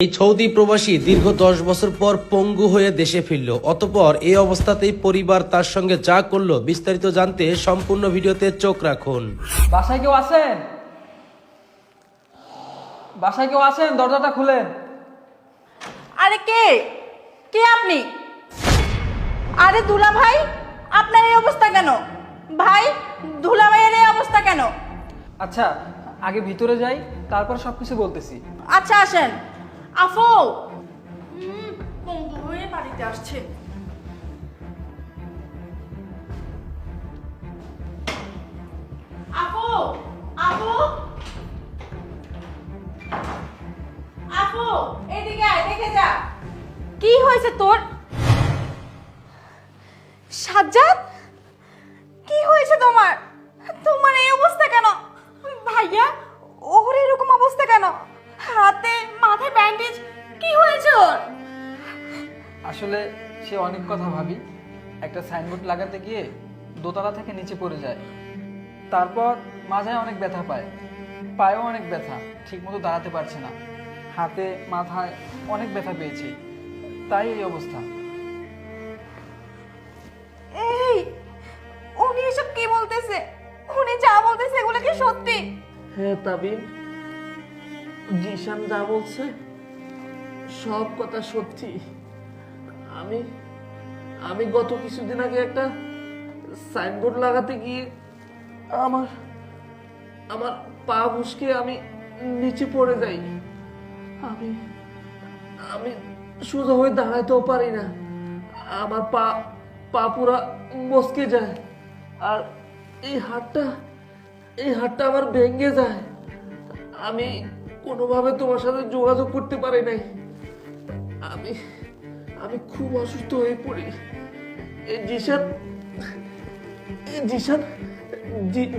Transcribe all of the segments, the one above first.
এই সৌদি প্রবাসী দীর্ঘ 10 বছর পর পঙ্গু হয়ে দেশে ফিরল। অতঃপর এই অবস্থাতেই পরিবার তার সঙ্গে যা করলো বিস্তারিত জানতে সম্পূর্ণ ভিডিওতে চোখ রাখুন। বাসায় কেউ আছেন? বাসায় কেউ আছেন? দরজাটা খুলেন। আরে কে কে আপনি? আরে দুলা ভাই, আপনার এই অবস্থা কেন? ভাই, দুলা ভাইয়ের এই অবস্থা কেন? আচ্ছা, আগে ভিতরে যাই, তারপর সবকিছু বলতেছি। আচ্ছা আসেন। আফু পঙ্গু হয়ে বাড়িতে আসছে। আপু আপু আপু এদিকে আয়, দেখে যা। কি হয়েছে তোর? সাজ্জাদ, কি হয়েছে তোমার? তোমার এই অবস্থা কেন? ভাইয়া, ওর এরকম অবস্থা কেন? হাতে মাথায় ব্যান্ডেজ, কি হয়েছে ওর? আসলে সে অনেক কথা ভাবি। একটা সাইনবোর্ড লাগাতে গিয়ে দোতলা থেকে নিচে পড়ে যায়। তারপর মাথায় অনেক ব্যথা পায়, পায়েও অনেক ব্যথা, ঠিকমতো দাঁড়াতে পারছে না। হাতে মাথায় অনেক ব্যথা পেয়েছে, তাই এই অবস্থা। এই, উনি এসব কি বলতেছে? উনি যা বলতেছে এগুলো কি সত্যি? হ্যাঁ তাবিন, জিশান যা বলছে সব কথা সত্যি। আমি আমি গত কিছুদিন আগে একটা সাইনবোর্ড লাগাতে গিয়ে আমার আমার পা মুশকে আমি নিচে পড়ে যাই। আমি আমি সোজা হয়ে দাঁড়াইতেও পারি না। আমার পা পা পুরা মচকে যায়, আর এই হাতটা আমার ভেঙে যায়। আমি কোনোভাবে তোমার সাথে যোগাযোগ করতে পারি নাই। আমি আমি খুব অসুস্থ হয়ে পড়ি। এই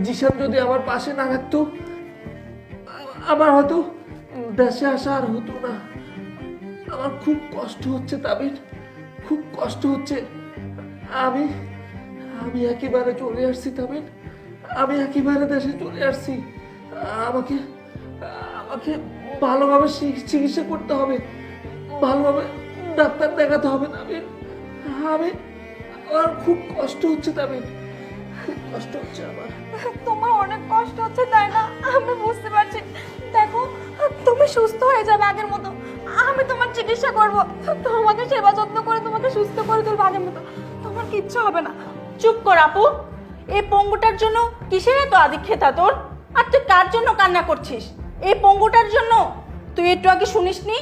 জিশান যদি আমার পাশে না রাখতো, আমার হয়তো দেশে আসা আর হতো না। আমার খুব কষ্ট হচ্ছে তাবিন, খুব কষ্ট হচ্ছে। আমি আমি একেবারে চলে আসছি তাবিন, আমি একেবারে দেশে চলে আসছি। আমাকে আমাকে ভালোভাবে চিকিৎসা করতে হবে, ভালোভাবে ডাক্তার দেখাতে হবে তাবিন। আমি আমার খুব কষ্ট হচ্ছে তাবিন, খুব কষ্ট হচ্ছে আমার। তোমার অনেক কষ্ট হচ্ছে তাই না? আমি বুঝতে পারছি। দেখো, তুমি সুস্থ হয়ে যাবে আগের মতো। আমি তোমার চিকিৎসা করব, তোমাকে সেবা যত্ন করে তোমাকে সুস্থ করে তুলবো আগের মতো। তোমার কিচ্ছু হবে না। চুপ কর আপু। এই পঙ্গুটার জন্য কিসের এত আদিক্ষেতা তোর? আর তুই কার জন্য কান্না করছিস? এই পঙ্গুটার জন্য? তুই একটু আগে শুনিসনি